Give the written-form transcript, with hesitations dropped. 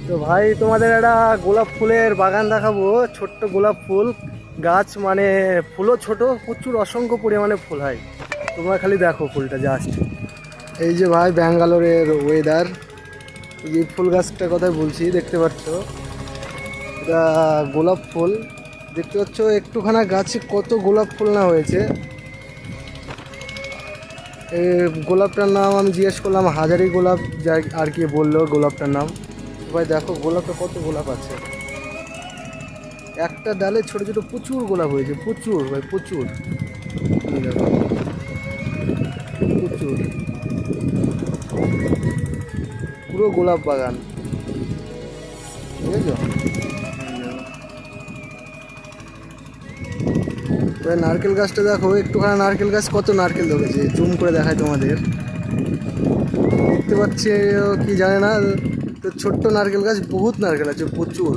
তো ভাই তোমাদের একটা গোলাপ ফুলের বাগান দেখাবো। ছোট্ট গোলাপ ফুল গাছ, মানে ফুলও ছোট, প্রচুর অসংখ্য পরিমাণে ফুল হয়। তোমরা খালি দেখো ফুলটা জাস্ট। এই যে ভাই ব্যাঙ্গালোরের ওয়েদার, এই যে ফুল গাছটার কথা বলছি, দেখতে পাচ্ছ এটা গোলাপ ফুল। দেখতে পাচ্ছ একটুখানা গাছে কত গোলাপ ফুল না হয়েছে। এই গোলাপটার নাম আমি জিজ্ঞেস করলাম, হাজারি গোলাপ যা আর কি বললো গোলাপটার নাম। ভাই দেখো গোলাপটা কত গোলাপ আছে, একটা ডালে ছোট ছোট প্রচুর গোলাপ হয়েছে, প্রচুর ভাই প্রচুর। এই দেখো প্রচুর, পুরো গোলাপ বাগান, বুঝেছো? তো নারকেল গাছটা দেখো, একটুখানি নারকেল গাছ কত নারকেল ধরেছে, জুম করে দেখায় তোমাদের। দেখতে পাচ্ছি কি জানে না, তো ছোট্ট নারকেল গাছ বহুত নারকেল আছে প্রচুর।